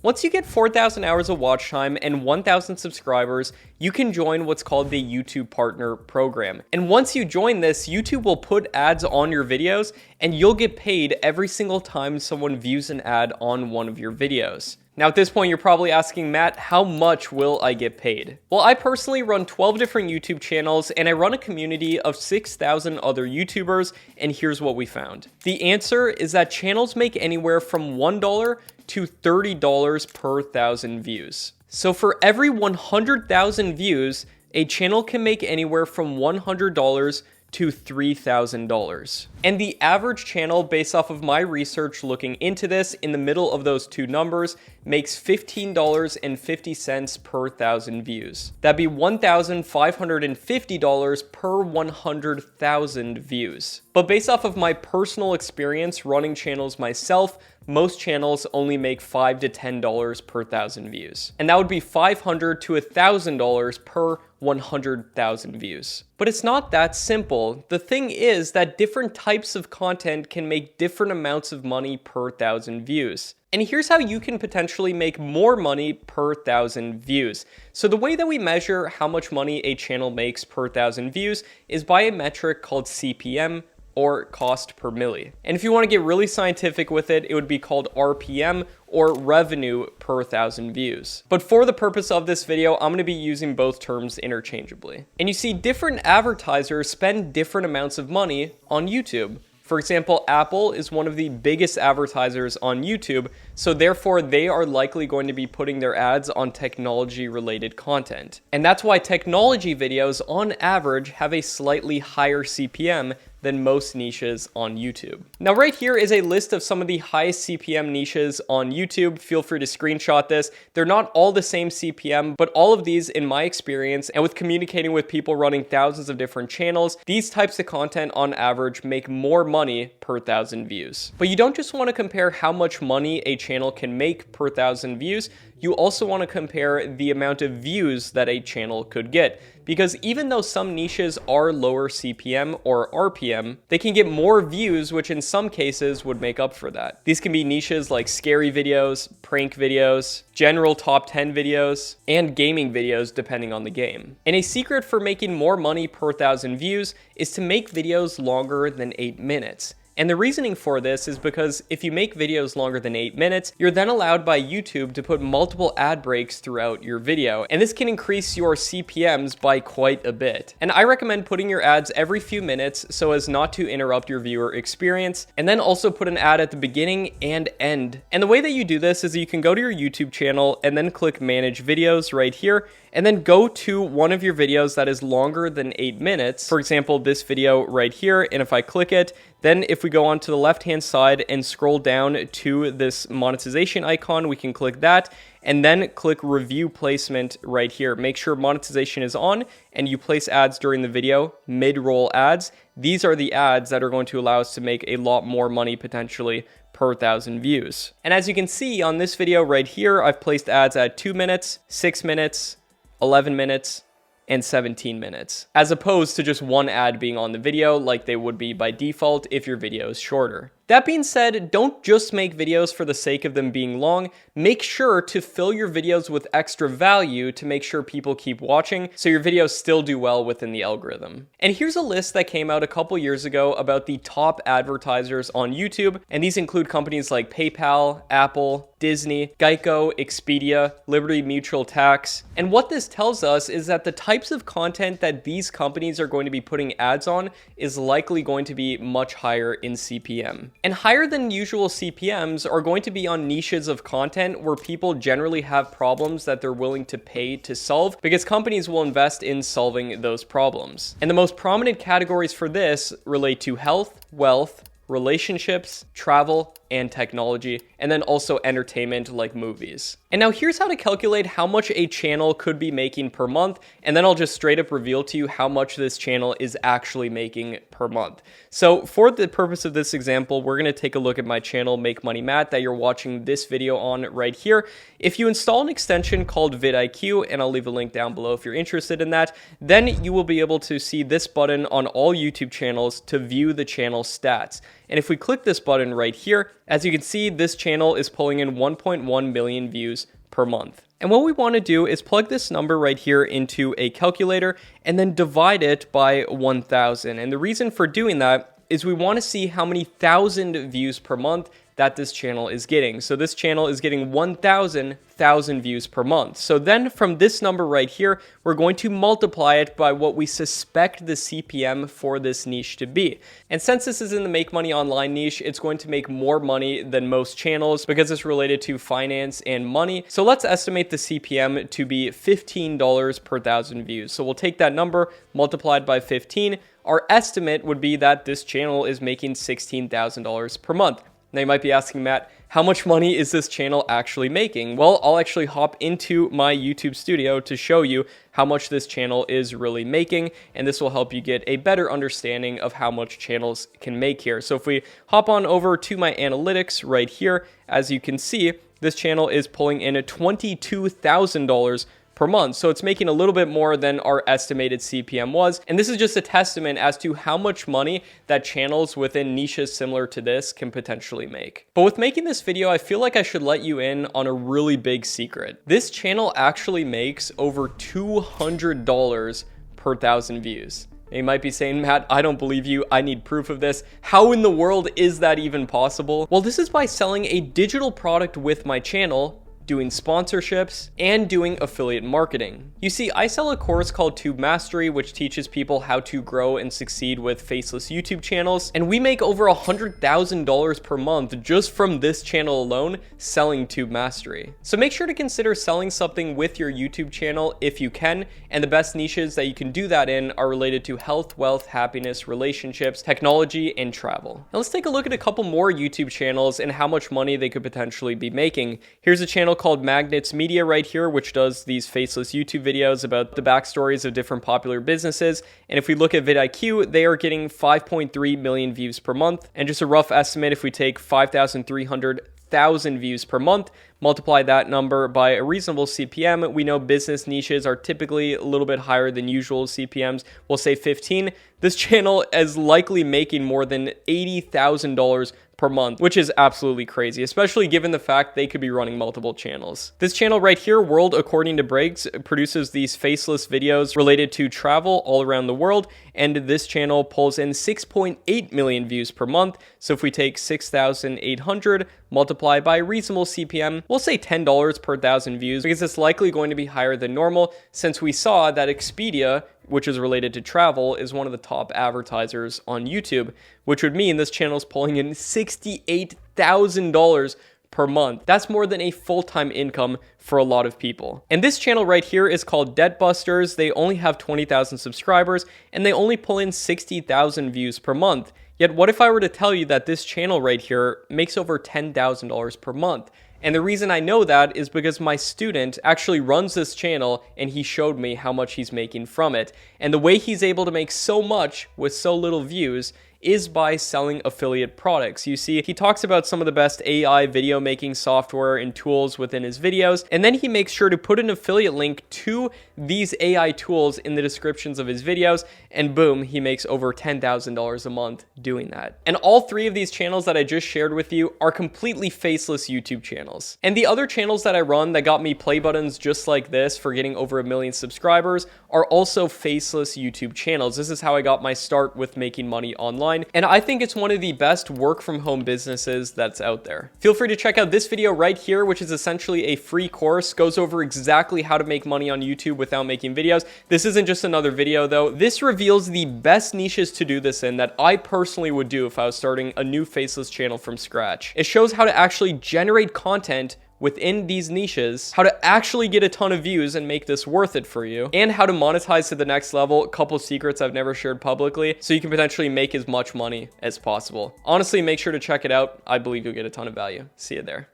Once you get 4,000 hours of watch time and 1,000 subscribers, you can join what's called the YouTube Partner Program. And once you join this, YouTube will put ads on your videos and you'll get paid every single time someone views an ad on one of your videos. Now at this point, you're probably asking, Matt, how much will I get paid? Well, I personally run 12 different YouTube channels and I run a community of 6,000 other YouTubers, and here's what we found. The answer is that channels make anywhere from $1 to $30 per 1,000 views. So for every 100,000 views, a channel can make anywhere from $100 to $3,000. And the average channel, based off of my research looking into this, in the middle of those two numbers, makes $15.50 per 1,000 views. That'd be $1,550 per 100,000 views. But based off of my personal experience running channels myself, most channels only make $5 to $10 per 1,000 views. And that would be $500 to $1,000 per 100,000 views. But it's not that simple. The thing is that different types of content can make different amounts of money per 1,000 views. And here's how you can potentially make more money per 1,000 views. So the way that we measure how much money a channel makes per 1,000 views is by a metric called CPM, or cost per milli. And if you want to get really scientific with it, it would be called RPM, or revenue per 1,000 views. But for the purpose of this video, I'm going to be using both terms interchangeably. And you see, different advertisers spend different amounts of money on YouTube. For example, Apple is one of the biggest advertisers on YouTube, so therefore they are likely going to be putting their ads on technology-related content. And that's why technology videos, on average, have a slightly higher CPM than most niches on YouTube. Now right here is a list of some of the highest CPM niches on YouTube. Feel free to screenshot this. They're not all the same CPM, but all of these, in my experience, and with communicating with people running thousands of different channels, these types of content on average make more money per 1,000 views. But you don't just want to compare how much money a channel can make per 1,000 views, you also want to compare the amount of views that a channel could get. Because even though some niches are lower CPM or RPM, they can get more views, which in some cases would make up for that. These can be niches like scary videos, prank videos, general top 10 videos, and gaming videos depending on the game. And a secret for making more money per 1,000 views is to make videos longer than 8 minutes. And the reasoning for this is because if you make videos longer than 8 minutes, you're then allowed by YouTube to put multiple ad breaks throughout your video. And this can increase your CPMs by quite a bit. And I recommend putting your ads every few minutes so as not to interrupt your viewer experience. And then also put an ad at the beginning and end. And the way that you do this is you can go to your YouTube channel and then click Manage Videos right here, and then go to one of your videos that is longer than 8 minutes. For example, this video right here. And if I click it, then if we go on to the left-hand side and scroll down to this monetization icon, we can click that and then click review placement right here. Make sure monetization is on and you place ads during the video, mid-roll ads. These are the ads that are going to allow us to make a lot more money potentially per 1,000 views. And as you can see on this video right here, I've placed ads at 2 minutes, 6 minutes, 11 minutes, and 17 minutes, as opposed to just one ad being on the video like they would be by default if your video is shorter. That being said, don't just make videos for the sake of them being long. Make sure to fill your videos with extra value to make sure people keep watching so your videos still do well within the algorithm. And here's a list that came out a couple years ago about the top advertisers on YouTube, and these include companies like PayPal, Apple, Disney, Geico, Expedia, Liberty Mutual Tax. And what this tells us is that the types of content that these companies are going to be putting ads on is likely going to be much higher in CPM. And higher than usual CPMs are going to be on niches of content where people generally have problems that they're willing to pay to solve, because companies will invest in solving those problems. And the most prominent categories for this relate to health, wealth, relationships, travel, and technology, and then also entertainment like movies. And now here's how to calculate how much a channel could be making per month, and then I'll just straight up reveal to you how much this channel is actually making per month. So for the purpose of this example, we're gonna take a look at my channel, Make Money Matt, that you're watching this video on right here. If you install an extension called vidIQ, and I'll leave a link down below if you're interested in that, then you will be able to see this button on all YouTube channels to view the channel stats. And if we click this button right here, As you can see, this channel is pulling in 1.1 million views per month. And what we want to do is plug this number right here into a calculator and then divide it by 1,000. And the reason for doing that is we want to see how many thousand views per month that this channel is getting. So this channel is getting 1,000 views per month. So then from this number right here, we're going to multiply it by what we suspect the CPM for this niche to be. And since this is in the make money online niche, it's going to make more money than most channels because it's related to finance and money. So let's estimate the CPM to be $15 per 1,000 views. So we'll take that number multiplied by 15. Our estimate would be that this channel is making $16,000 per month. Now you might be asking, Matt, how much money is this channel actually making? Well, I'll actually hop into my YouTube studio to show you how much this channel is really making, and this will help you get a better understanding of how much channels can make here. So if we hop on over to my analytics right here, as you can see, this channel is pulling in $22,000 per month. So it's making a little bit more than our estimated CPM was. And this is just a testament as to how much money that channels within niches similar to this can potentially make. But with making this video, I feel like I should let you in on a really big secret. This channel actually makes over $200 per 1,000 views. And you might be saying, Matt, I don't believe you. I need proof of this. How in the world is that even possible? Well, this is by selling a digital product with my channel, doing sponsorships, and doing affiliate marketing. You see, I sell a course called Tube Mastery, which teaches people how to grow and succeed with faceless YouTube channels, and we make over $100,000 per month just from this channel alone selling Tube Mastery. So make sure to consider selling something with your YouTube channel if you can, and the best niches that you can do that in are related to health, wealth, happiness, relationships, technology, and travel. Now let's take a look at a couple more YouTube channels and how much money they could potentially be making. Here's a channel called Magnets Media right here, which does these faceless YouTube videos about the backstories of different popular businesses. And if we look at vidIQ, they are getting 5.3 million views per month. And just a rough estimate, if we take 5,300,000 views per month, multiply that number by a reasonable CPM. We know business niches are typically a little bit higher than usual CPMs. We'll say 15. This channel is likely making more than $80,000 per month, which is absolutely crazy, especially given the fact they could be running multiple channels. This channel right here, World According to Briggs, produces these faceless videos related to travel all around the world, and this channel pulls in 6.8 million views per month. So if we take 6,800 multiply by a reasonable CPM, we'll say $10 per 1,000 views, because it's likely going to be higher than normal since we saw that Expedia, which is related to travel, is one of the top advertisers on YouTube, which would mean this channel is pulling in $68,000 per month. That's more than a full-time income for a lot of people. And this channel right here is called Debt Busters. They only have 20,000 subscribers, and they only pull in 60,000 views per month. Yet what if I were to tell you that this channel right here makes over $10,000 per month? And the reason I know that is because my student actually runs this channel and he showed me how much he's making from it. And the way he's able to make so much with so little views is by selling affiliate products. You see, he talks about some of the best AI video making software and tools within his videos, and then he makes sure to put an affiliate link to these AI tools in the descriptions of his videos, and boom, he makes over $10,000 a month doing that. And all three of these channels that I just shared with you are completely faceless YouTube channels. And the other channels that I run that got me play buttons just like this for getting over 1 million subscribers are also faceless YouTube channels. This is how I got my start with making money online. And I think it's one of the best work from home businesses that's out there. Feel free to check out this video right here, which is essentially a free course, goes over exactly how to make money on YouTube without making videos. This isn't just another video though. This reveals the best niches to do this in that I personally would do if I was starting a new faceless channel from scratch. It shows how to actually generate content within these niches, how to actually get a ton of views and make this worth it for you, and how to monetize to the next level. A couple secrets I've never shared publicly, so you can potentially make as much money as possible. Honestly, make sure to check it out. I believe you'll get a ton of value. See you there.